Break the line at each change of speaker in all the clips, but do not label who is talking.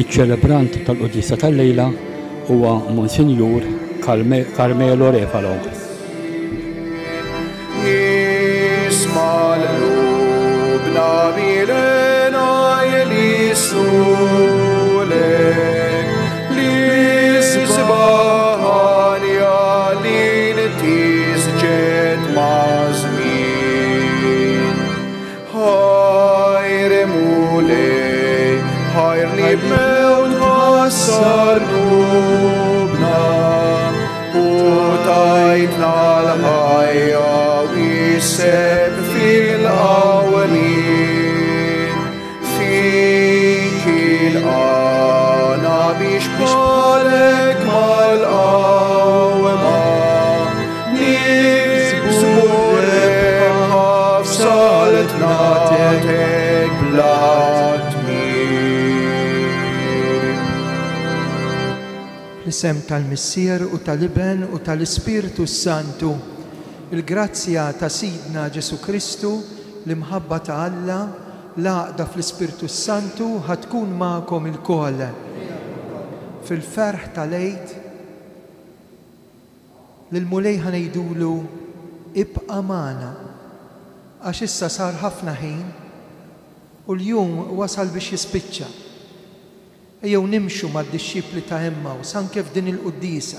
Iċ-ċelebrant tal-qudisa tal-lejla huwa Monsinjur Carmelo Refalo.
Sarnubna u tajtna l-ħajja wisseb fil-qawwelin fik il-qana biex bħalek mal-qawma nibżurek ħafsaltna tek blat.
L-isem tal-Missier u tal-Iben u tal-Ispiritu Santu, il-grazzja ta' Sidna Ġesu Kristu, l-imħabba ta' Alla, l-għaqda fl-Ispiritu Santu ħatkun ma'kom il-koll. Fil-ferħ tal-Eid, l-mulej ħanejdulu ibqa' magħna, għax issa sar ħafna ħin u l-jum wasal biex jispiċċa. Ejjew nimxu mad-dixxipli ta' Emmaus anke f'din il-quddisa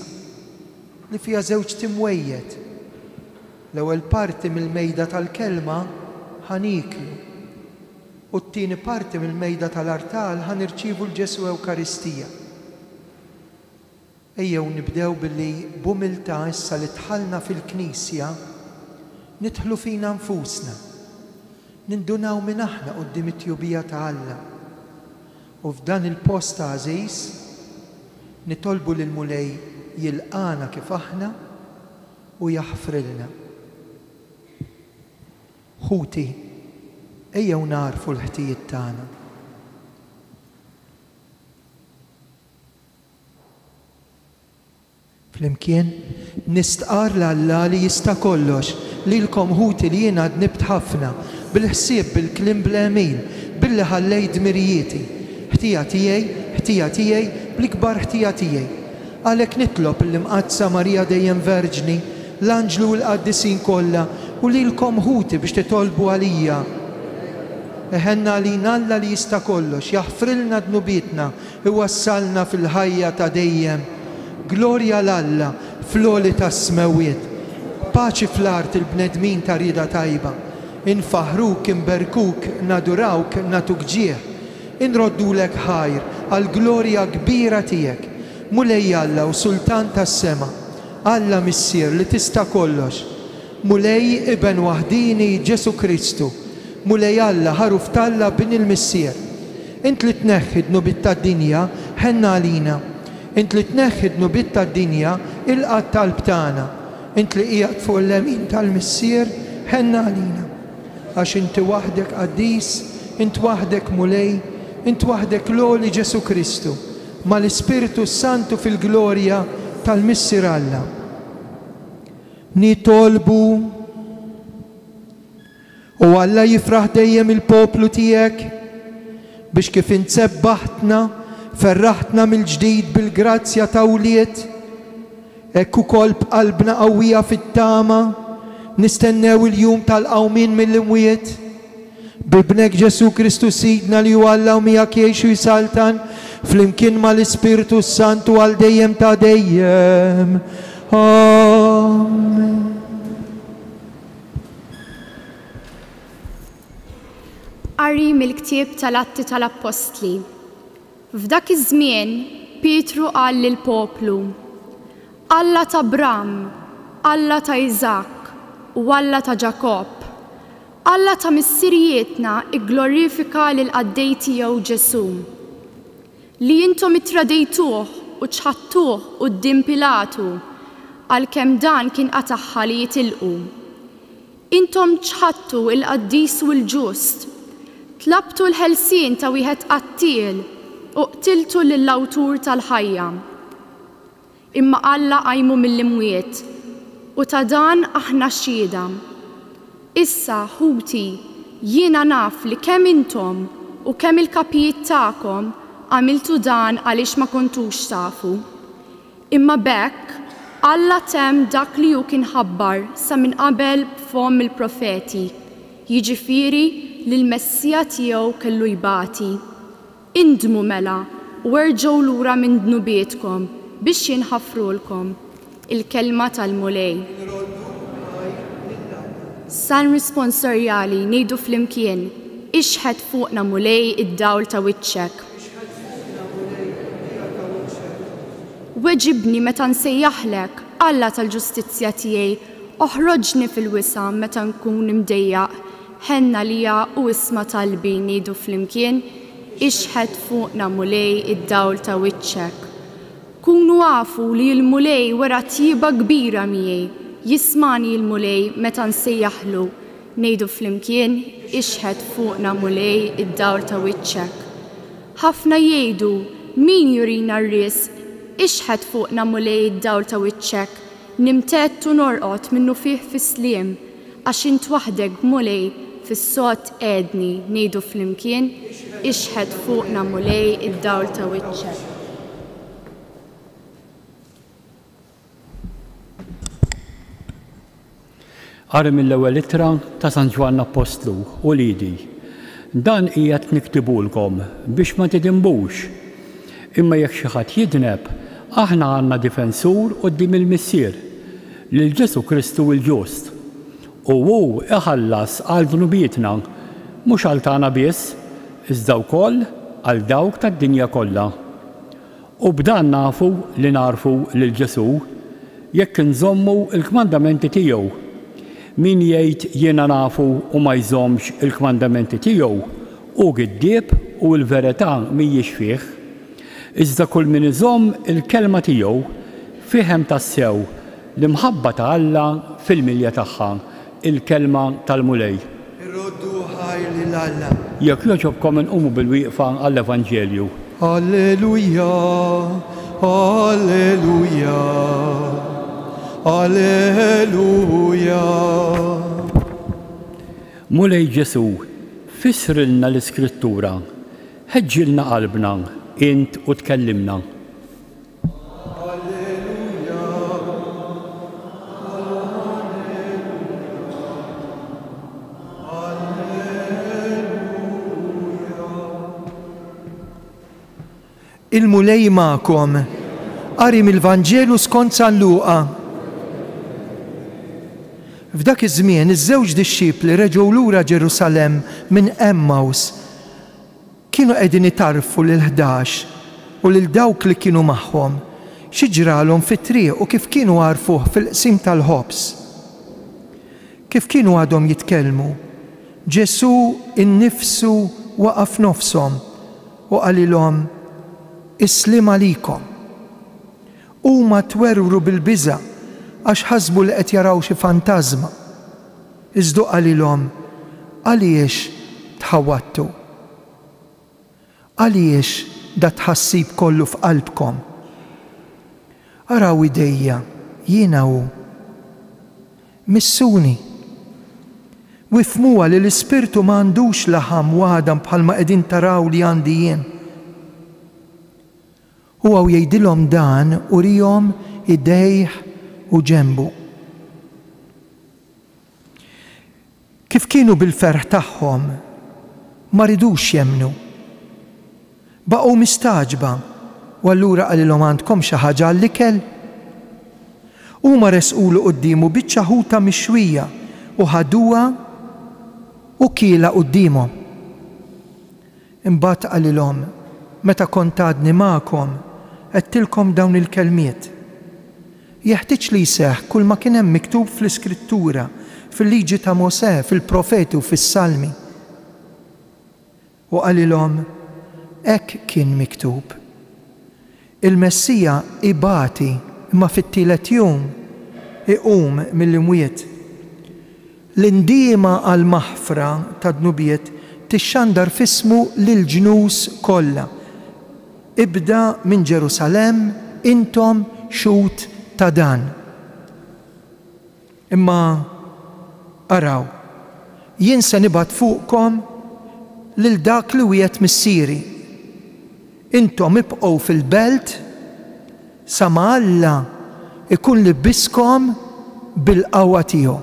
li fiha żewġ timwejjed. L-ewwel parti mill-mejda tal-kelma ħaniklu u t-tieni parti mill-mejda tal-artal ħanirċievu l-Ġesu Ewkaristija. Ejjew nibdew billi b'umiltà issa li dħalna fil-Knisja nidħlu fina nfusna, nindunaw minn aħna quddiem it-tjubija ta' Alla. U f'dan il-post ta' għażiż nitolbu lill-mulej jilqana kif aħna u jaħfrilna. Ħuti, ejjew narfu l-ħtijiet tagħna. Flimkien nistqar l-Alla li jista' kollox lilkom ħuti li jien għad nibt ħafna bil-ħsieb bil-kliem bl-emin billi ħallejt dmirijieti. ħtija tiegħi bl-ikbar ħtija tiegħi. Għalhekk nitlob l-imqazza Marija dejjem Verġni, l-Anġlu u l-Qaddisin kollha u lilkom ħuti biex titolbu għalija. Eħenna għalina Alla li jista' kollox, jaħfrilna dnubietna, iwassalna fil-ħajja ta' dejjem. Glorja l-Alla fl-għoli tas-smawiet. Paċi fl-art il-bnedmin ta' rieda tajba. Infaħruk, inberkuk, nadurawk, natuk ġieħ. Inroddulek ħajr għal glorja kbira tiegħek. Mulej Alla u Sultan tas-sema, Alla Missier li tista' kollox. Mulej Iben waħdini Ġesu Kristu. Mulej Alla ħaruf talla bin il-Missier. Int li tneħħi d-nubiet tad-dinja ħenna għalina. Int li tneħħi d-nubiet tad-dinja il-qatt talb tagħna. Int li qiegħed fuq l-lemin tal-Missier ħenna għalina. Għax inti waħdek qaddis, int waħdek mulej, int waħdek l-għoli Ġesu Kristu, ma l-Ispiritu Santu fil-glorja tal-Missier Alla. Nitolbu u Alla jifraħ dejjem il-poplu tiegħek biex kif insebbaħtna, ferraħtna mill-ġdid bil-grazzja ta' wliet, hekk ukoll b'qalbna qawwija fit-tama nistennew il-jum tal-qawmin mill-imwiet. Bibnek Ġesu Kristu Sidna li huwa Alla u miegħek jgħixu jsaltan flimkien mal-Ispiritu Santu għal dejjem ta' dejjem. Amen.
Qari mill-ktieb tal-Atti tal-Apostli. F'dak iż-żmien Pietru qal lill-poplu: Alla ta' Abram, Alla ta' Iżak u Alla ta' Ġakob, Alla ta' missirietna igglorifika lil qaddej tiegħu Ġesu, li intom ittradejtuh u ċħadtuh quddiem Pilatu għalkemm dan kien qataħħa li jitilqu. Intom ċħadtu il-qaddis u l-ġust, tlabtu l-ħelsien ta' wieħed qattil u qtiltu lill-awtur tal-ħajja. Imma Alla qajmu mill-imwiet u ta' dan aħna xhieda. Issa ħuti jiena naf li kemm intom u kemm il-kapijiet tagħkom għamiltu dan għaliex ma kontux tafu. Imma bekk Alla temm dak li hu kien ħabbar sa minn qabel b'fom il-profeti, jiġifieri li l-Messija tiegħu kellu jbati. Indmu mela u erġgħu lura minn dnubietkom biex jinħafrulkom il-kelma tal-mulej. San responsorjali ngħidu flimkien ixħed fuqna mulej id-dawl ta' wiċċek. Weġibni meta nsejjaħlek, Alla tal-ġustizzja tiegħi, oħroġni fil-wisa meta nkun imdejjaq, ħenna lija u isma' talbi ngħidu flimkien ixħed fuqna mulej id-dawl ta' wiċċek. Kunu għafu li l-mulej wara tjiba kbira miegħi, jismani l-mulej meta nsejjaħlu, ngħidu flimkien ixħed fuqna mulej id-dawl ta' wiċċek. Ħafna jgħidu min jurina r-ris, ixħed fuqna mulej id-dawl ta' wiċċek, nimtet u norqod minnu fih fis-sliem, għax int waħdek mulej fis-sod qedni ngħidu flimkien ixħed fuqna mulej id-dawl ta' wiċċek.
Qari mill-ewwel ittra ta' San Ġwann Apostlu u Lidi. Dan qiegħed niktibulkom biex ma tidinbux. Imma jekk xi ħadd jidneb, aħna għandna difensur quddiem il-Missier, lil Ġesu Kristu l-Ġust. U hu iħallas għal dnubietna, mhux għal tagħna biss, iżda wkoll għal dawk tad-dinja kollha. U b'dan nafu li narfu lil Ġesu jekk inżommu l-kmandamenti tiegħu. Min jgħid jiena nafu u ma jżommx il-kmandamenti tiegħu hu giddieb u l-verità mhijiex fih. Iżda kull min iżomm il-kelma tiegħu fihem tassew li mħabba ta' Alla fil-milja tagħha il-kelma tal-mulej.
Irroddu ħajr lil Alla.
Jekk jogħġobkom inqumu bil-wieqfa għall-Evanġelju.
Alleluja, alleluja, alleluja.
Mulej Ġesu, fissrilna l-Iskrittura, ħeġġilna qalbna, int u tkellimna.
Il-mulej ma'kom, qari mill-Vanġelu skont San Luqa. F'dak iż-żmien iż-żewġ dixxipli reġgħu lura Ġerusalemm minn Emmaus. Kienu qegħdin itarfu lil 11 u lil dawk li kienu magħhom xi ġralhom fit-triq u kif kienu għarfuh fil-qsim tal-ħobs. Kif kienu għadhom jitkellmu, Ġesu innifsu waqaf nofshom u qalilhom Islim għalikom. Huma twerru bil-biża' għax ħasbu li qed jaraw xi fantażma. Iżdu qalilhom għaliex tħawwattu. Għaliex da tħassib kollu f'qalbkom. Araw idejja, jiena hu. Missuni. Wifmuha li l-Ispirtu m'għandux laħam waħdam bħalma qegħdin taraw li għandi jien. Huwa jgħidilhom dan u rihom idejh u ġenbu. Kif kienu bil-ferħ tagħhom ma ridux jemmnu. Baqgħu mistaġba u allura qalilhom għandkom xi ħaġa għall-ikel. Huma resqulu qudiemu biċċa ħuta mixwija u ħaduha u kiela qudiemhom. Imbagħad qalilhom meta kont għadni magħkom għedtilkom dawn il-kelmiet. Jeħtieġ li jseħħ kull ma kien hemm miktub fl-Iskrittura, fil-liġi ta' Mosè, fil-profeti u fis-Salmi. U qalilhom hekk kien miktub. Il-Messija ibati imma fit-tielet jum iqum mill-imwiet. L-indiema għall-maħfra ta' dnubiet tixxandar f'ismu lill-ġnus kollha. Ibda minn Ġerusalemm intom xut ta' dan. Imma araw, jien se nibgħat fuqkom lil dak li wiegħed missieri. intom ibqgħu fil-belt sa ma Alla ikun libbiskom bil-qawwa tiegħu.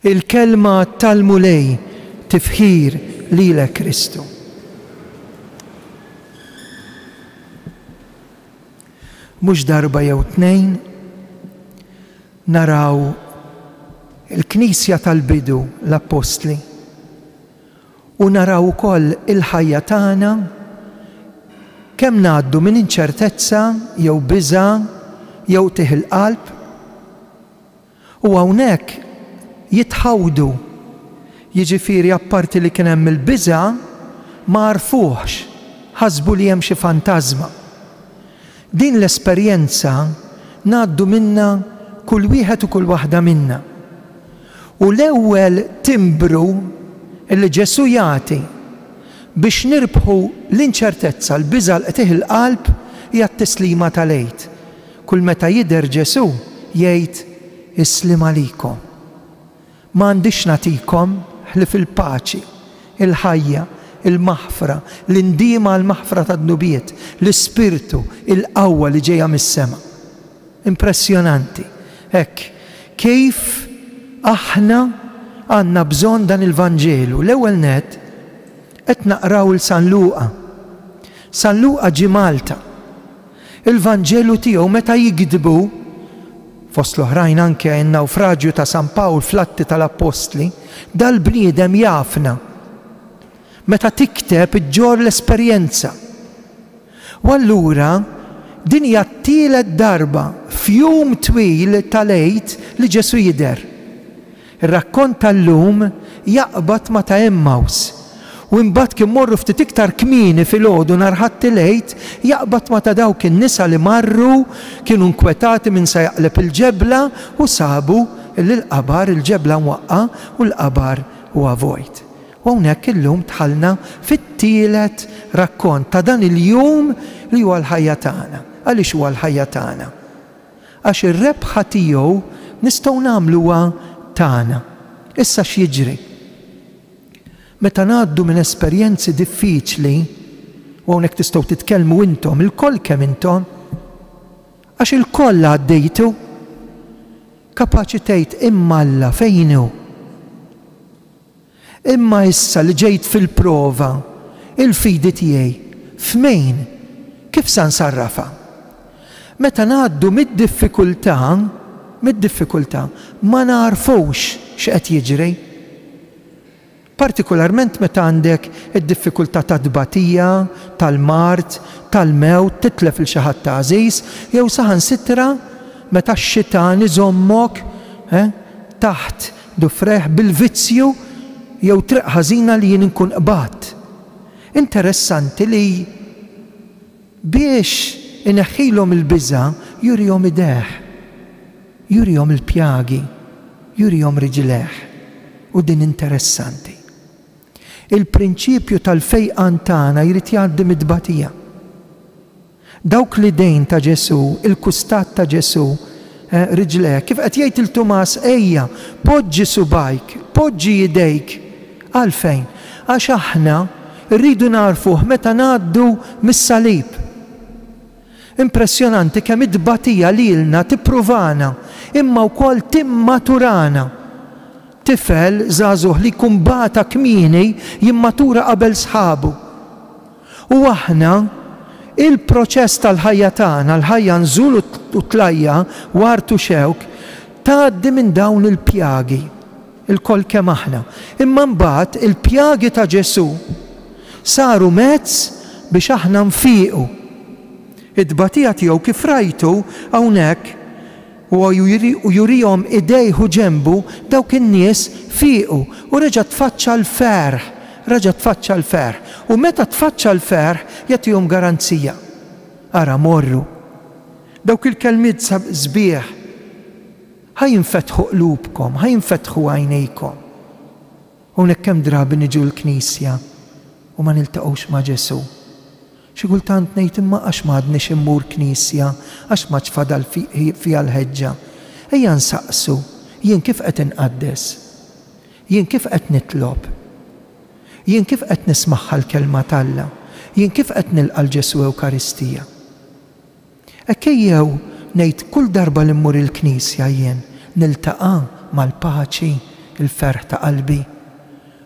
Il-kelma tal-mulej tifħir lilek Kristu. Mhux darba jew tnejn naraw il-Knisja tal-bidu l-Apostli u naraw ukoll il-ħajja tagħna kemm ngħaddu minn inċertezza jew biża' jew tieħ il-qalb u hawnhekk jitħawdu. Jiġifieri apparti li kien hemm il-biża' ma għarfuhx, ħasbu li hemm xi fantażma. Din l-esperjenza ngħaddu minnha kull wieħed u kull waħda minnha. U l-ewwel timbru li Ġesu jagħti biex nirbħu l-inċertezza, l-biża' li tieħ il-qalb hija t-tislima tal-għid. Kull meta jidher Ġesu jgħid islim għalikom. M'għandix nagħtikom ħlif il-paċi, il-ħajja, il-maħfra, l-indiema l-maħfra tad-nubiet, l-ispirtu, il-qawwa li ġejja mis-sema. Impressjonanti. Hekk kif aħna għandna bżonn dan il-Vanġelu. L-ewwel nett qed naqraw il San Luqa. San Luqa ġie Malta. Il-Vanġelu tiegħu meta jikdbu fost l-oħrajn anke n-nawfraġġju ta' San Pawl fl-Atti tal-Apostli, dal-bniedem jafna. Meta tikteb iġġor l-esperjenza. U allura din hija t-tielet darba f'jum twil tal-għid li Ġesu jidher. Ir-rakkont tal-lum jaqbad ma ta' Emmaus. U imbagħad kien morru ftit iktar kmieni filgħodu nhar ħadd il-għid jaqbad ma ta' dawk in-nisa li marru kienu nkwetati minn se jaqleb il-ġebla u sabu li l-qabar il-ġebla mwaqqa u l-qabar huwa vojt. U hawnhekk illum tħallna fit-tielet rakkont ta' dan il-jum li huwa l-ħajja tagħna. Għaliex huwa l-ħajja tagħna? Għax ir-rebħa tiegħu nistgħu nagħmluha tagħna. Issa x'jiġri? Meta ngħaddu minn esperjenzi diffiċli, u hawnhekk tistgħu titkellmu intom, il-koll kemm intom, għax il-koll għaddejtu, kapaċi tgħid imma Alla fejn hu? Imma issa li ġejt fil-prova, il-fidi tiegħi, f'mejn, kif se nsarrafha? Meta ngħaddu mid-diffikultà ma narfux x'qed jiġri. Partikolarment meta għandek id-diffikultà ta' tbatija, tal-mart, tal-mewt, titlef il xi ħadd ta' għażiż, jew saħansitra meta x-xitan iżommok taħt dufreħ bil-vizzju jew triq ħażina li jien inkun qbad. Interessanti li biex ineħħilhom il-biża' jurihom ideħ, jurihom il-pjagi, jurihom riġleħ. U din interessanti. Il-prinċipju tal-fejqan tagħna jrid jgħaddi mid-tbatija. Dawk l-idejn ta' Ġesu, il-kustat ta' Ġesu, riġlek, kif qed jgħid il-Tumas ejja, poġġi subajk, poġġi idejk. Għalfejn? Għax aħna rridu narfuh meta ngħaddu mis-salib. Impressjonanti kemm id-tbatija lilna tippruvana, imma wkoll timmaturana. Tifel żagħżugħ li jkun bata kmieni jimmatura qabel sħabu. U aħna il-proċess tal-ħajja tagħna, l-ħajja nżul u tlajja wartu xewk, tgħaddi minn dawn il-pjagi, il-koll kemm aħna. Imma mbagħad il-pjagi ta' Ġesu saru mezz biex aħna nfiequ. Id-tbatija tiegħu kif rajtu hawnhekk u jurihom idejhu ġembu dawk in-nies fiequ u reġa' tfaċċa l-ferħ. U meta tfaċċa l-ferħ jagħtihom garanzija. Ara morru. Dawk il-kelmiet sbieħ ħajinfetħu qlubkom, ħajinfetħu għajnejkom. Hawnhekk kemm drabi niġu l-Knisja u ma niltaqgħux ma' Ġesu. Xi kultant ngħid imma għax m'għadniex immur Knisja, għax ma ċfadal fiha l-ħeġġa. Ejja nsaqsu, jien kif qed inqaddes? Jien kif qed nitlob? Jien kif qed nismaħħa l-kelma talla, jien kif qed nilqa' l-Ġesu Ewkaristija. Ekkejjew ngħid kull darba li mmur il-Knisja jien niltaqa' mal-paċi, il-ferħ ta' qalbi.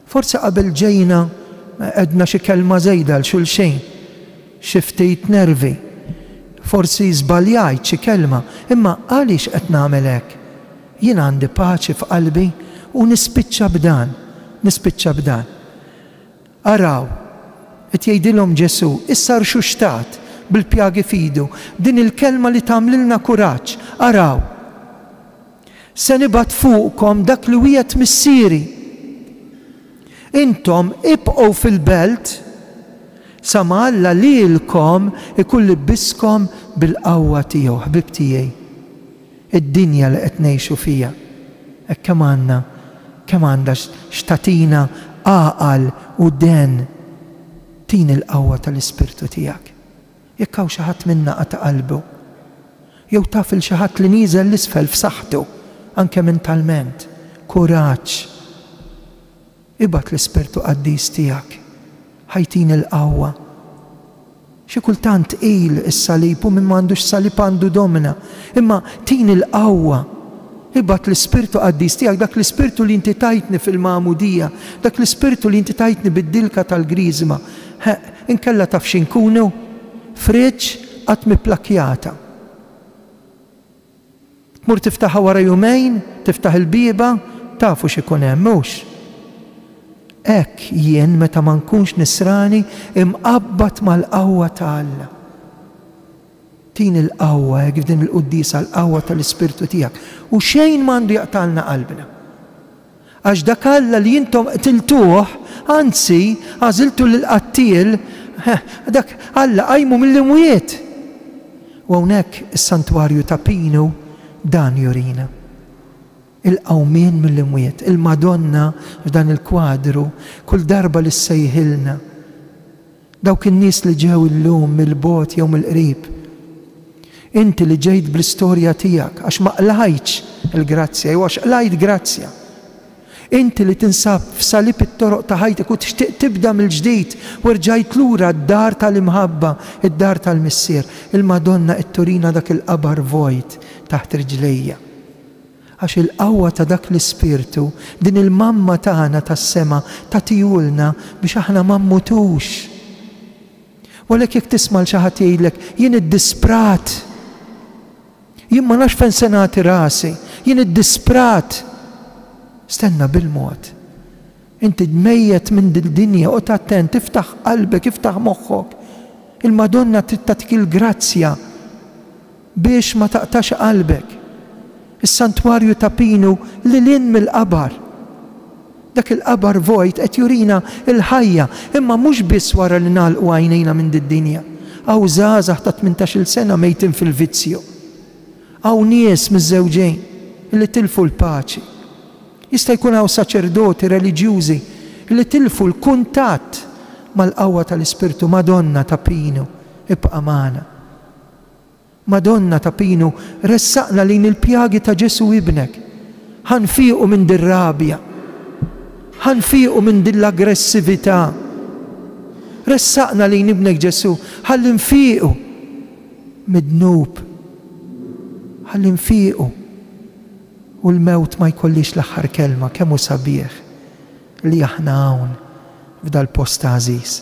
Forsi qabel ġejna għedna xi kelma żejda l xulxejn, xi ftit nervi, forsi żbaljajt xi kelma, imma għaliex qed nagħmel hekk? Jien għandi paċi f'qalbi u nispiċċa b'dan. Araw, qed jgħidilhom Ġesu, issa rxuxtat bil-pjagi fidu, din il-kelma li tagħmlilna kuraġġ, araw. Se nibgħat fuqkom dak li wiegħed missieri. Intom ibqgħu fil-belt sa ma Alla lilkom ikun libbiskom bil-qawwa tiegħu, ħbib tiegħi. Id-dinja li qed ngħixu fiha. Hekk kemm għandha x'tatina għaqal u den tin il-qawwa tal-Ispirtu tiegħek. Jekk hawn xi ħadd minna qata' qalbu, jew taf il xi ħadd li nieżel l-isfel f'saħħtu anke mentalment, kuraġġ. Ibgħat l-Ispirtu Qaddiż tiegħek, ħajtin il-qawwa. Xi kultant is-salib u min m'għandux salib għandu domina, imma tin il-qawwa. Ibgħat l-Ispirtu Qaddiż tiegħek, dak l-Ispirtu li inti tajtni fil-magħmudija, dak l-Ispirtu li inti tajtni bid-dilka tal-Griżma. Inkella taf x'inkunu? Friġġ qatt miplakjata. Tmur tiftaħha wara jumejn, tiftaħ il-bieba, tafu x'ikun hemm mhux. Hekk jien meta ma nkunx nisrani imqabbad mal-qawwa ta' Alla. Tin il-qawwa hekk din il-qudiesa l-qawwa tal-Ispirtu tiegħek u xejn m'għandu jaqtalna qalbna. Għax dak Alla li intom qtiltuh, anzi għażiltu lill-qattil, dak Alla qajmu mill-imwiet. U hawnhekk is-santwarju ta' Pinu dan jurina. Il-qawmien mill-imwiet, il-Madonna f'dan il-kwadru, kull darba li ssejħilna. Dawk in-nies li ġew illum mill-bot jew mill-qrib. Inti li ġejt bl-istorja tiegħek għax ma qlajtx il-grazzja jew għax qlajt grazzja. Inti li tinsab f'salib it-toroq ta' ħajtek u tixtieq tibda mill-ġdid u rġajt lura d-dar tal-imħabba, id-dar tal-missier. Il-Madonna qed turina dak il-qabar vojt taħt rijlejja. Għax il-qawwa ta' dak l-Ispirtu, din il-mamma tagħna tas-sema tagħtihulna biex aħna ma mmutux. Walek jekk tisma' xi ħadd jgħidlek jien iddisprat. Jien ma nafx fejn se nagħti rasi, jien iddisprat. Stenna bil-mod. Inti dmejjet minn dil-dinja u attent, iftaħ qalbek, iftaħ moħħok. Il-Madonna trid tagħtik il-grazzja biex ma taqtax qalbek. Is-santwarju ta' Pinu li lin mill-qabar. Dak il-qabar vojt qed jurina il-ħajja, imma mhux biss wara li nagħlqu għajnejna minn did-dinja. Hawn żgħażagħ ta' 18-il sena mejtin fil-vizzju. Hawn nies miż-żewġejn li tilfu l-paċi. Jista' jkun hawn saċerdoti reliġjużi li tilfu l-kuntatt mal-qawwa tal-Ispirtu. Madonna ta' Pinu, ibqa' magħna. Madonna ta' Pinu, ressaqna lejn il-pjagi ta' Ġesu ibnek. Ħanfiqu minn dir-rabja, ħanfiqu minn din l-aggressività. Ressaqna lejn ibnek Ġesu, ħalli nfiqu mid-dnub, ħalli nfiqu u l-mewt ma jkollix l-aħħar kelma. Kemm hu sabiħ li aħna hawn f'dal post għażiż.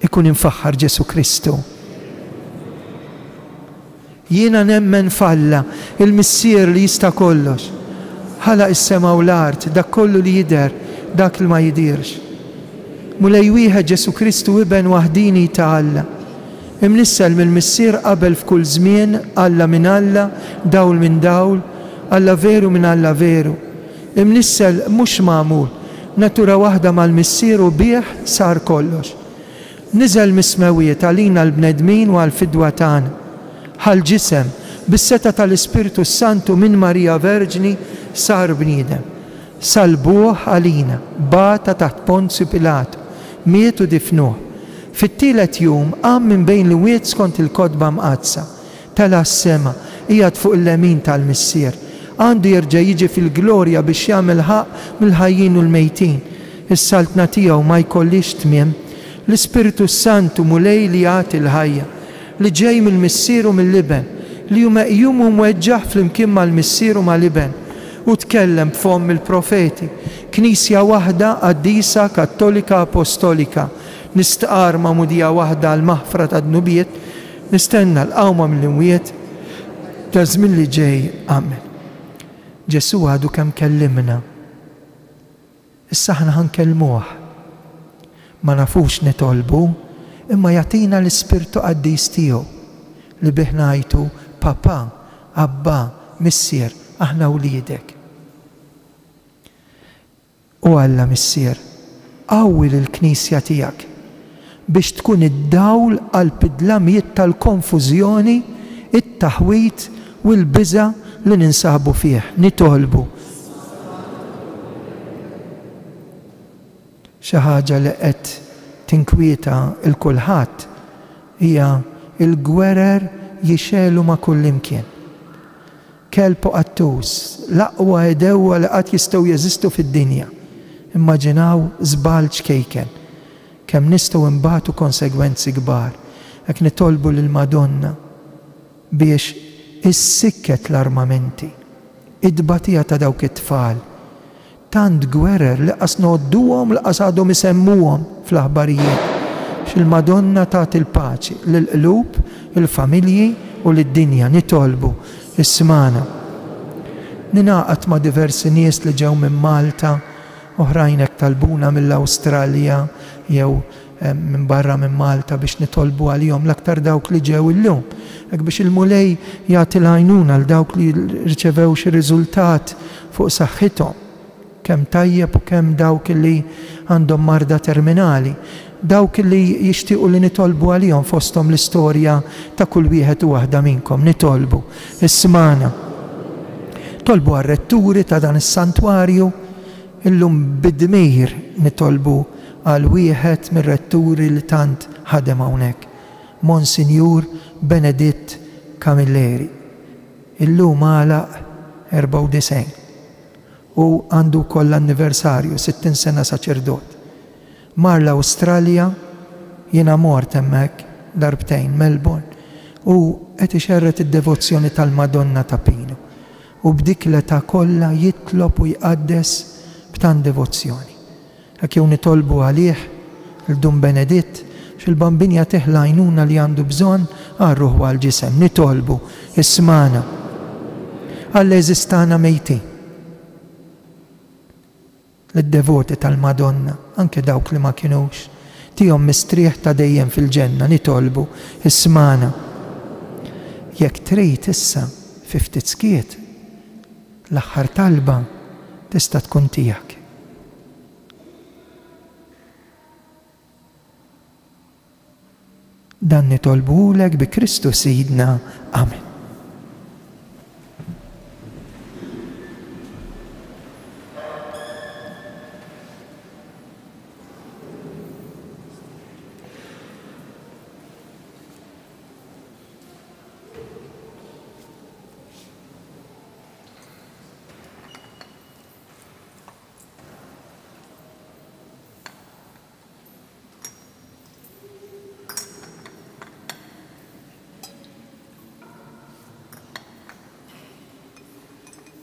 Ikun infaħħar Ġesu Kristu. Jiena nemmen f'Alla, il-missier li jista' kollox. Ħalaq is-sema u l-art, dak kollu li jidher, dak li ma jidirx. Mulej wieħed Ġesu Kristu iben waħdini ta' Alla. Imnissel mill-missier qabel f'kull żmien, Alla minn Alla, dawl minn dawl, Alla veru minn Alla veru. Imnissel mhux magħmul, natura waħda mal-missier u bih sar kollox. Niżel mismewiet għalina l-bnedmin u għall-fidwa tagħna. Ħal-ġisem, bis-seta tal-Ispirtu Santu minn Marija Verġni sar bniedem. Salbuh għalina, bata taħt Ponzju Pilatu, miet u difnuh. Fit-tielet jum qam minn bejn l-wiet skont il-kodba mqazza. Tela s-sema, qiegħed fuq il-lemin tal-missier. Għandu jerġa' jiġi fil-glorja biex jagħmel ħaq mill-ħajjin u l-mejtin. is-saltna tiegħu ma jkollix tmiem, l-Ispiritu Santu mulej li jagħti l-ħajja, li ġej mill-missieru mill-liben, li hu meqjum u mweġġaħ flimkien mal-missieru mal-liben u tkellem b'fomm il-profeti, knisja waħda qaddisa kattolika apostolika, nistqar ma'mudija waħda l-maħfra ta' dnubiet, nistenna l-qawma mill-imwiet ta' żmien li ġej. Amen. Ġesu għadu kemm kellimna, issa aħna ħankellmuh. Ma nafux nitolbu, imma jagħtina l-Ispirtu Qaddis tiegħu li bih ngħidu Papa, Abba, Missier, aħna wliedek. U Alla Missier, qawwi lill-Knisja tiegħek biex tkun id-dawl għal bidlamiet tal-konfużjoni, it-taħwit u l-biża' li ninsabu fih. Nitolbu. Xi ħaġa li qed tinkwieta l-kulħadd hija l-gwerer jixelu ma' kullimkien. Kelb u qattus, l-aqwa edewwa li qatt jistgħu jeżistu fid-dinja. Immaġinaw żball ċkejken, kemm nistgħu imbagħtu konsegwenzi kbar. Hekk nitolbu lill-Madonna biex issikket l-armamenti, id-batija ta' dawk it-tfal. Tant gwerer li qas nodduhom li qas għadhom isemmuhom fl-aħbarijiet. X'il-Madonna tagħti il-paċi lill-qlub, il-familji u lid-dinja. Nitolbu ismana. Ninaqat ma' diversi nies li ġew minn Malta, oħrajn hekk talbuna mill-Awstralja jew minn barra minn Malta biex nitolbu għalihom l-aktar dawk li ġew illum. Hekk biex il-mulej jagħti l-għajnuna għal dawk li rċevew xi riżultat fuq saħħithom, kemm tajjeb u kemm dawk li għandhom marda terminali, dawk li jixtiequ li nitolbu għalihom fosthom l-istorja ta' kull wieħed u waħda minnkom. Nitolbu ismana. Tolbu għar-retturi ta' dan is-santwarju, illum bid-dmejr nitolbu għal wieħed mir-retturi li tant ħadem hawnhekk, Monsinjur Beneditt Camilleri. Illum għalaq 94 u għandu wkoll anniversarju 60 sena saċerdot. Mar l-Awstralja, jiena mort hemmhekk darbtejn Melbourne u qed ixerret id-devozzjoni tal-Madonna ta' Pino. U b'dik l-età kollha jitlob u jqaddes b'tant devozzjoni. Hekk jew nitolbu għalih il-Dum Beneditt x'il-bambin jagħtih l-għajnuna li għandu bżonn għar-ruħ għall-ġisem. Nitolbu ismana għall-eżistana mejti lid-devoti tal-Madonna, anke dawk li ma kinux, tihom mistrieħ ta' dejjem fil-ġenna. Nitolbu ismana. Jekk trid issa fi ftit skiet, l-aħħar talba tista' tkun tiegħek. Dan nitolbulek bi Kristu Sidna. Amen.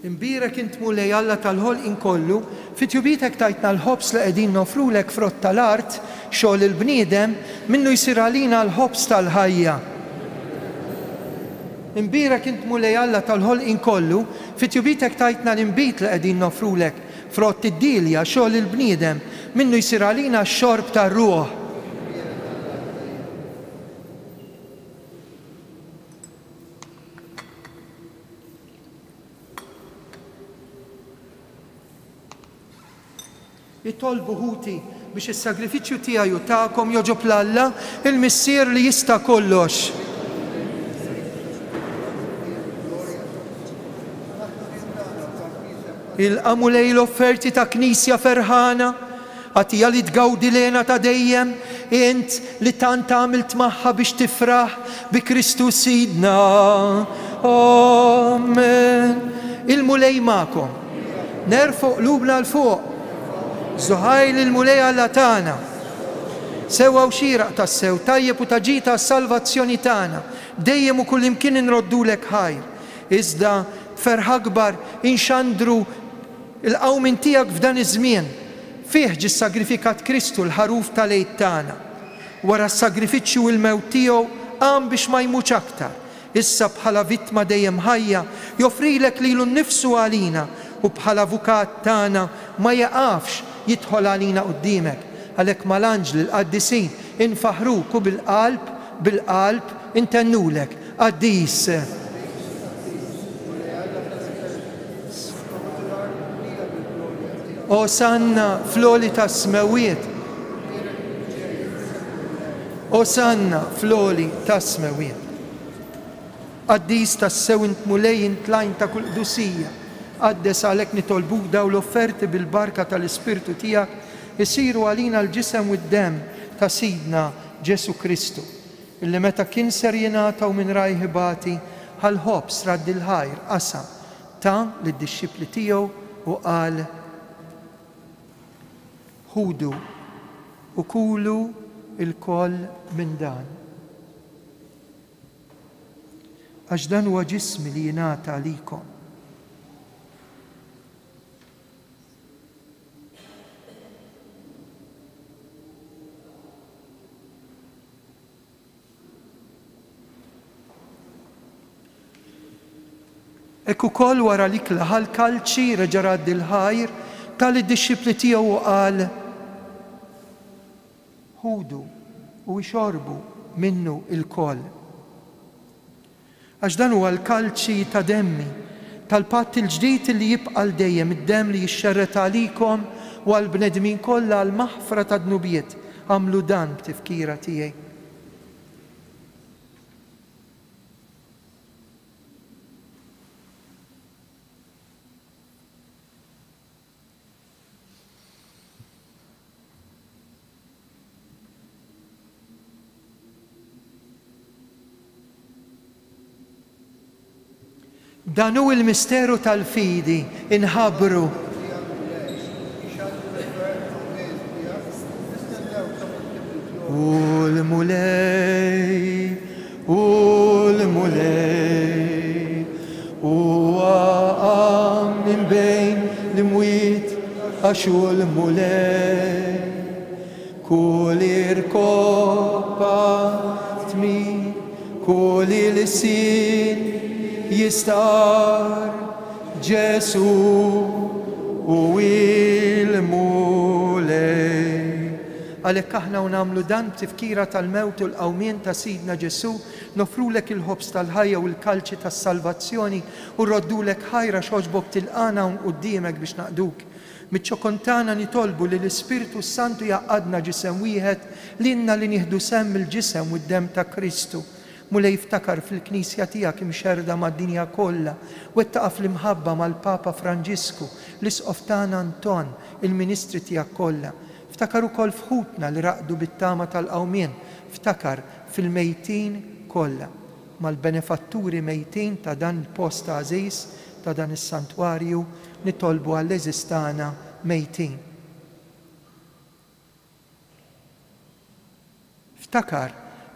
Imbirek int mulej Alla tal-ħolqien kollu, fit-tjubitek tajtna l-ħobs li qegħdin nofrulek frott tal-art, xogħol il-bniedem, minnu jsir għalina l-ħobs tal-ħajja. Imbirek int mulej Alla tal-ħolqien kollu, fit-tjubitek tajtna l-imbit li qegħdin nofrulek frott id-dilja, xogħol il-bniedem, minnu jsir għalina x-xorb tar-ruħ. Jitolbu ħuti biex is-sagrifiċċju tiegħi u tagħkom joġob l-Alla, il-Missier li jista' kollox. Il-qamu lej l-offerti ta' Knisja ferħana, għatija li tgawdi lena ta' dejjem, int li tant għamilt magħha biex tifraħ bi Kristu Sidna. Amen. Il-mulej magħkom. Nerfgħu qlubna l fuq. Zuħajl il-mulej Alla tagħna. Sewa u xieraq tassew, tajjeb u taġita s-salvazzjoni tagħna, dejjem u kull imkien inroddulek ħajr. Iżda ferħ akbar inxandru il-qawmin tiegħek f'dan iż-żmien. Fih ġie sagrifikat Kristu l-ħaruf tal-għid tagħna. Wara s-sagrifiċċju il-mewt tiegħu qam biex ma jmutx aktar. Issa bħala vittma dejjem ħajja joffrilek lilu nnifsu għalina u bħala avukat tagħna ma jaqafx jidħol għalina quddiemek. Għalhekk mal-anġli l-qaddisin infaħruku bil-qalb intennulek qaddis. Osanna fl-oli tas-smewiet. Osanna fl-oli tas-smewiet. Qaddis tas-sew int mulej intlajn ta' kull qdusija. Qaddes għalhekk nitolbuk daw l-offerti bil-barka tal-Ispirtu tiegħek isiru għalina l-ġisem u d-dem ta' Sidna Ġesu Kristu, illi meta kien ser jingħataw minn rajħibati ħal-ħobs raddi l-ħajr qasam ta' lid-dixxipli tiegħu u qal: ħudu u kulu il-koll minn dan. Għax dan huwa ġismi li jingħata għalikom. Ekku kol wara lik laħal kalċi reġa' raddi l-ħajr tal-id-dixxipli tiegħu u qal: ħudu u jxorbu minnu il-koll. Għax dan huwa l-kalċi ta' demmi tal-patt il-ġdid li jibqa' dejjem id-demm li jixxerret għalikom u għall-bnedmin kollha għall-maħfra ta' dnubiet. Għamlu dan b'tifkira tiegħi. Dan hu il-misteru tal-fidi inħabbru. U l-mulej huwa qam minn bejn l-imwiet għax hu l-mulej kull irkopa tmien kull il-sin jistar Ġesu u il-mulej. Għalhekk aħna u nagħmlu dan b'tifkira tal-mewt u l-qawmien ta' Sidna Ġesu, nofrulek il-ħobs tal-ħajja u l-kalċi tas-salvazzjoni u rroddulek ħajra x'oġbok tilqana hawn quddiemek biex naqduk. Miċ-ċokontana nitolbu li l-Ispirtu Santu jaqadna ġisem wieħed lilna li nieħdu semm il-ġisem u d-demm ta' Kristu. Mulej iftakar fil-Knisja tiegħek imxerda mad-dinja kollha u ttaqaf fl-imħabba mal-Papa Franġisku, l-isqof tagħna Anton, il-Ministri tiegħek kollha. Ftakar ukoll fħutna li raqdu bit-tama tal-qawmien, ftakar fil-mejtin kollha, mal-benefatturi mejtin ta' dan il-post għażiż ta' dan is-santwarju nitolbu għall-eżistana mejtin. Ftakar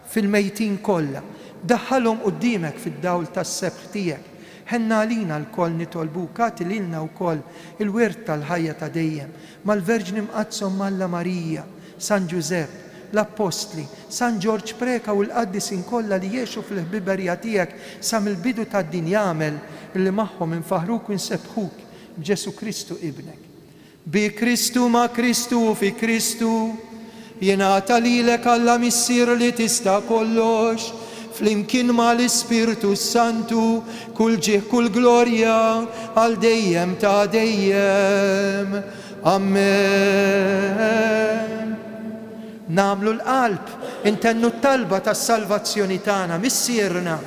fil-mejtin kollha, daħħalhom quddiemek fid-dawl tas-sebħ tiegħek. Ħenna għalina l-koll nitolbuk għati lilna wkoll il-wirt tal-ħajja ta' dejjem mal-Verġni Mqazzom Malla Marija, San Giuseppe, l-Apostli, San Ġorġ Preka u l-qaddisin kollha li jgħixu fil-ħbiberja tiegħek sa mill-bidu tad-din jagħmel illi magħhom infaħruk u nsebħuk b'Ġesu Kristu ibnek. Bi Kristu ma' Kristu u fi Kristu jingħata lilek Alla missier li tista' kollox, flimkien ma' l-Ispirtu Santu, kull ġih kull glorja għal dejjem ta' dejjem. Amen. Namlu l-qalb, intennu t-talba tas-salvazzjoni tagħna missierna.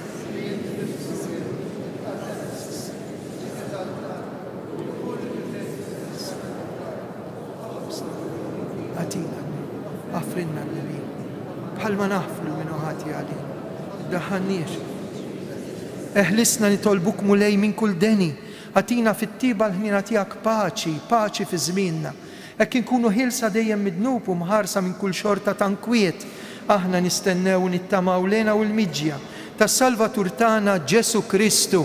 Għafrinna l-lemin, bħalma naħfru l-minuħati għalin, daħanniex. Eħlisna nitolbuk mulej minn kull deni, għatina fit-tiba l-ħnina tijak paċi fi żmienna. Hekk inkunu ħilsa dejjem midnub u mħarsa minn kull xorta tankwiet, aħna nistennew u nittamaw lena u l-miġja tas-Salvatur tagħna Ġesu Kristu.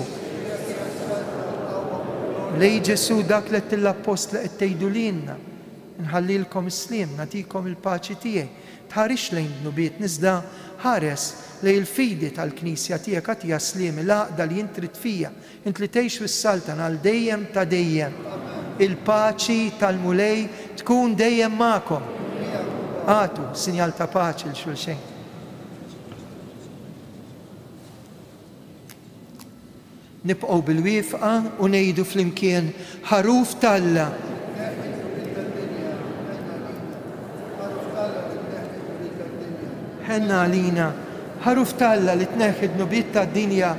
Lej Ġesu dak li l-appost li qed tgħidu lilna. Nħallilkom is-sliem, nagħtikom il-paċi tiegħi. Tħarix lejn nubiet niżda ħares lej il-fidi tal-Knisja tiegħek għatija sliem l-għaqda li jintrid fija, int li tgħix fis-Saltan għal dejjem ta' dejjem. Il-paċi tal-mulej tkun dejjem magħkom. Għatu sinjal ta' paċi l xulxejn. Nibqgħu bil-wifqa u ngħidu flimkien ħaruf Talla. Ħenna għalina ħaruf Talla li tneħħi d-nubiet tad-dinja.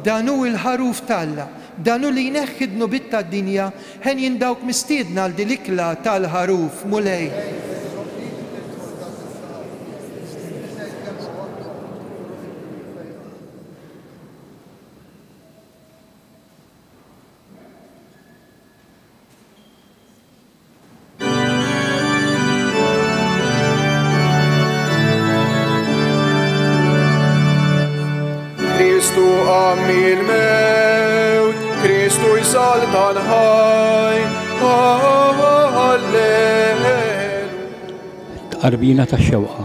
Danu il-ħaruf Talla, danu li jneħħi d-nubiet tad-dinja, ħen jindawk mistiedna għal dilikla tal-ħaruf mulej.
Kristu għamil mewt, Kristu jisal tal-ħaj, Alleluja.
Tqarbina ta' xewqa.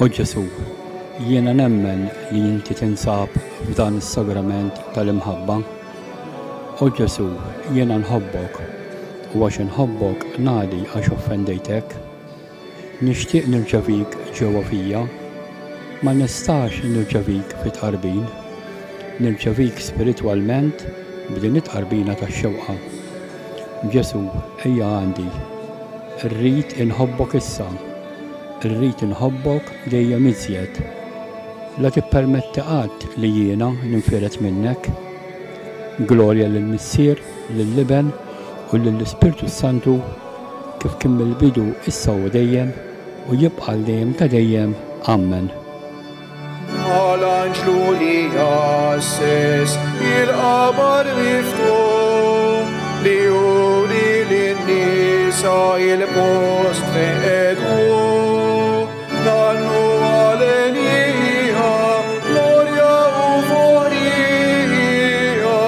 O Ġesu, jiena nemmen li inti tinsab f'dan is-sagrament tal-imħabba. O Ġesu, jiena nħobbok u għax nħobbok nadi għax offendejtek. Nixtieq nirċevik ġewwa fija. Ma nistax nirċevik fit-qarbin, nirċevik spiritwalment b'din it-qarbina tax-xewqa. Ġesu, ejja għandi, irrid inħobbok issa, irrid inħobbok dejjem iżjed. La tippermetti qatt li jiena ninfiret minnek. Glorja lill-Missier, lill-Liben u lill-Ispirtu Santu kif kien mill-bidu issa u dejjem u jibqa' dejjem ta' dejjem. Amen.
Għal-anġlu li jasses il-qamar miftuħ li juri l-nisa il-post feqedqu nannu għalenija glorja u forija.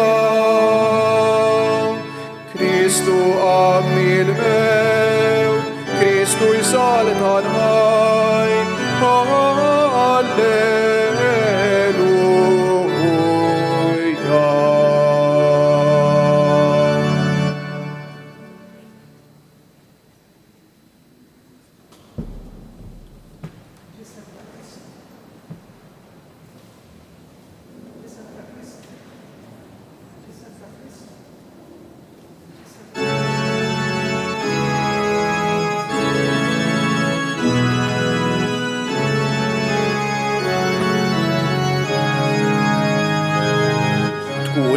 Kristu għamil mewt, Kristu jisal tal-ħaj, Alleluja.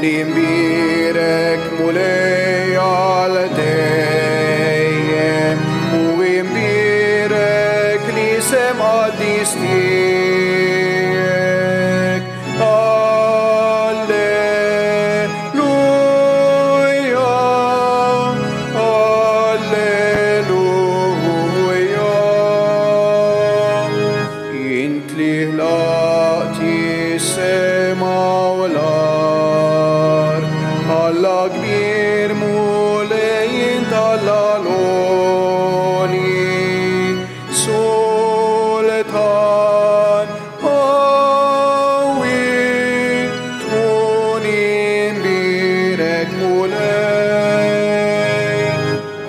Imbirek mulej għal dejjem u imbirek li sem għaddis tiegħek. Alleluja, Alleluja. Int li ħlaqti s-sema u l-ard, Alla kbir mulejn tal-għaloni, sultan għawi,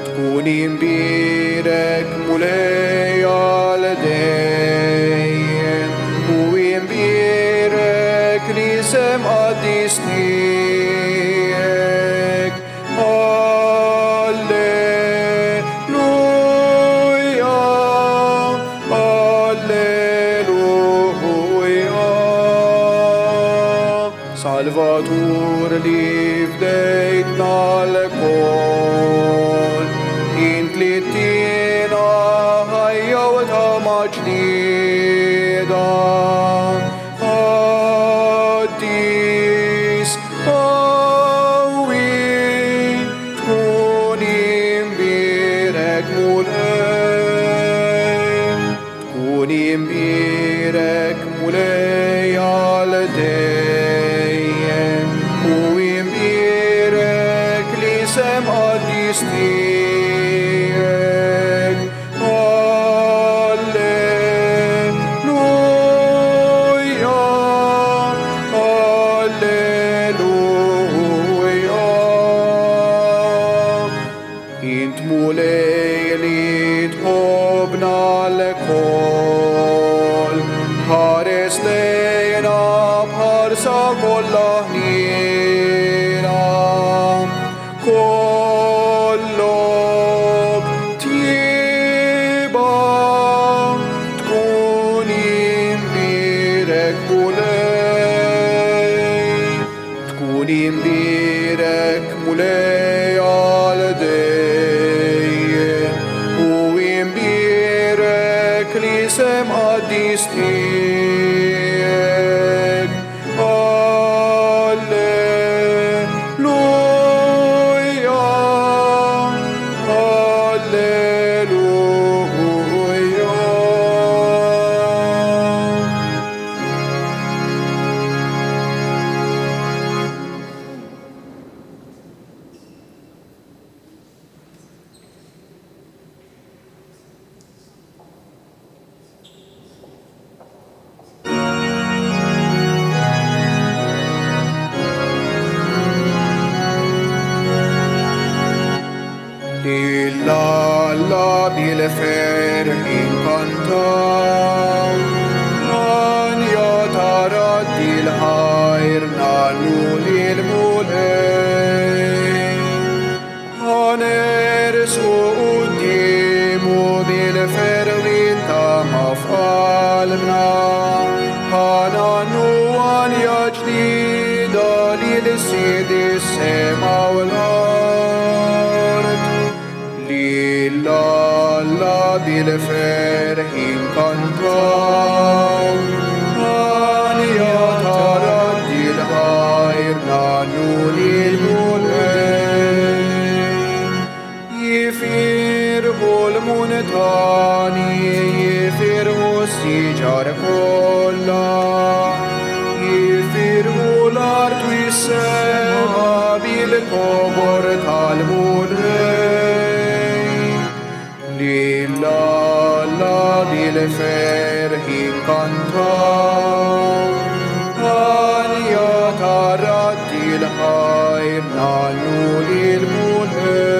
tkun imbirek mulej għal dejjem u imbirek li sem għaddis tiegħek. Alleluja, Alleluja. Salvatur li fdejtna l-kol, int li tina ħajja u ta' maġnida. Addis għawi tkun مولاي تكوني مبيرك مولاي على دايم ومبيرك لسم قديستيك هاليلويا هاليلويا انت مولاي اللي تحبنا الكل حارس لينا بحرسة كل هنينا كلك تيبا تكوني مبيرك مولاي تكوني مبيرك مولاي على دايم ومبيرك لسم قديستيك هاليلويا هاليلويا La la بالفرح كنتم أن يتردي الخير نالو للمولاي هنرسو قديمو بالفرح تمف قلبنا هنانو أن يجديد للسيد السماء والأرض لا لا بالفرح كنتم أن يتردي الخير نالو للمولاي يفرقوا المنتاني يفرقوا السجار كلها يفرقوا الأرض والسماء بالكبر المولاي لا لا بالفرح كنتم أن يتردي الخير نالو للمولاي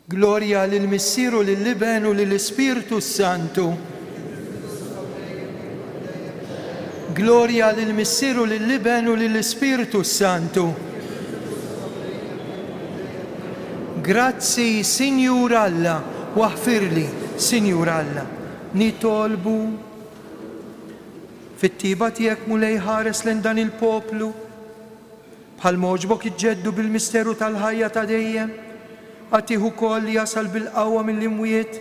Gloria lill-Missieru lill-Liben u lill-Ispiritu Santu. Gloria lill-Missieru lill-Liben u lill-Ispiritu Santu. Grazzi, Sinjur Alla, waħfirli, Sinjur Alla. Nitolbu fit-tiba tiegħek mulej ħares lejn dan il-poplu bħal moġbok iġġeddu bil-misteru tal-ħajja ta' dejjem. Għatiħu koll jasal bil-qawwa mill-imwiet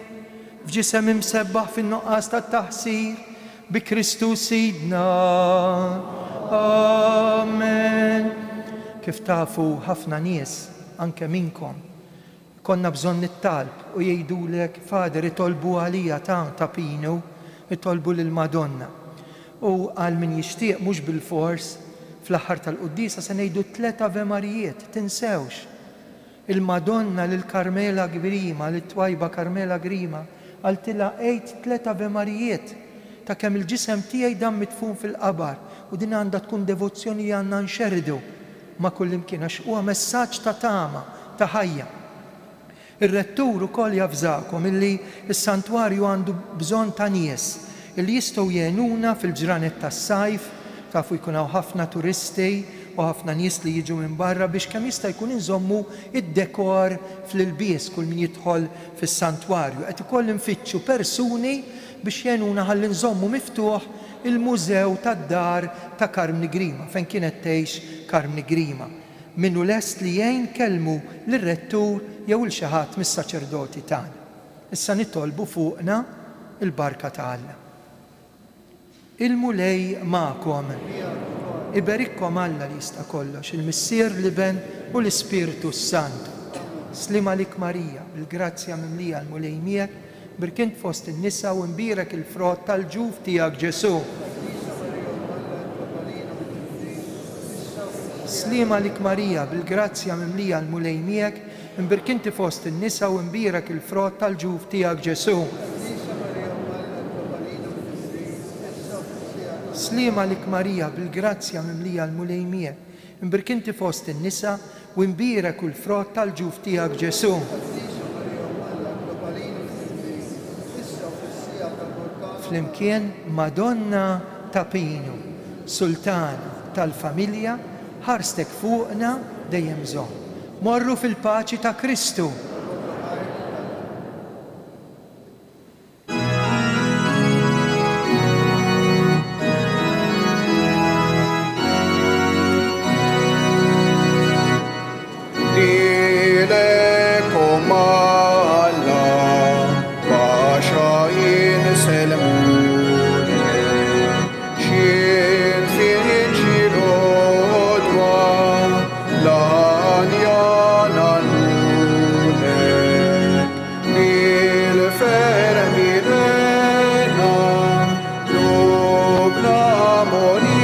f'ġisem imsebbaħ fin-nuqqas tat-taħsir bi Kristu Sidna. Amen. Kif tafu ħafna nies anke minkom konna bżonn nittalb u jgħidulek Fader itolbu għalija ta' Pinu, itolbu lill-Madonna. U għal min jixtieq mhux bil-fors fl-aħħar tal-Quddisa se ngħidu 3 Ave Marijiet, tinsewx. Il-Madonna lil-Karmela Grima, lit-Twajba Karmela Grima, għaltila 3 Ave Marijiet ta' kemm il-ġisem tiegħi dam mitfun fil-qabar u din għandha tkun devozzjoni li għandna nxerdu ma' kullimkien għax huwa messaġġ ta' tama, ta' ħajja. Ir-rettur ukoll jafżakom illi s-santwarju għandu bżonn ta' nies illi jistgħu jgħinuna fil-ġranet tas-sajf, tafu jkun hawn ħafna turisti u ħafna nies li jiġu minn barra biex kemm jista' jkun inżommu id-dekor fl-ilbies kull min jidħol fis-santwarju. Qed ikoll infittxu persuni biex jgħinuna ħalli nżommu miftuħ il-mużew tad-dar ta' Carmine Grima, fejn kienet tgħix Carmine Grima. Minnu lest li jgħin kelmu lir-rettur jew il xi ħadd mis-saċerdoti tagħna. Issa nitolbu fuqna il-barka ta' Alla. Il-mulej ma'kom. Iberikkom Alla li jista' kollox, il-Missier l-Iben u l-Ispiritu Santu. Slima lik Marija, bil-grazzja mimlija l-mulej miegħek, birkint fost in-nisa u nbirek il-frott tal-ġuf tiegħek Ġesu. Slima lik Marija, bil-grazzja mimlija l-mulej miegħek, imbirkinti fost in-nisa u nbirek il-frott tal-ġuf tiegħek Ġesu. Slima lik Marija, bil-grazzja mimlija l-mulej miegħek, imbirkinti fost in-nisa u nbirek il-frott tal-ġuf tiegħek Ġesu. Flimkien Madonna ta' Pinu, Sultana tal-familja, ħarstek fuqna dejjem żomm. Morru fil-paċi ta' Kristu.
Lilekom Alla, baxajin selmunek, xin fin ġilodwa, lan jananunek, lil-ferminena, lubna moni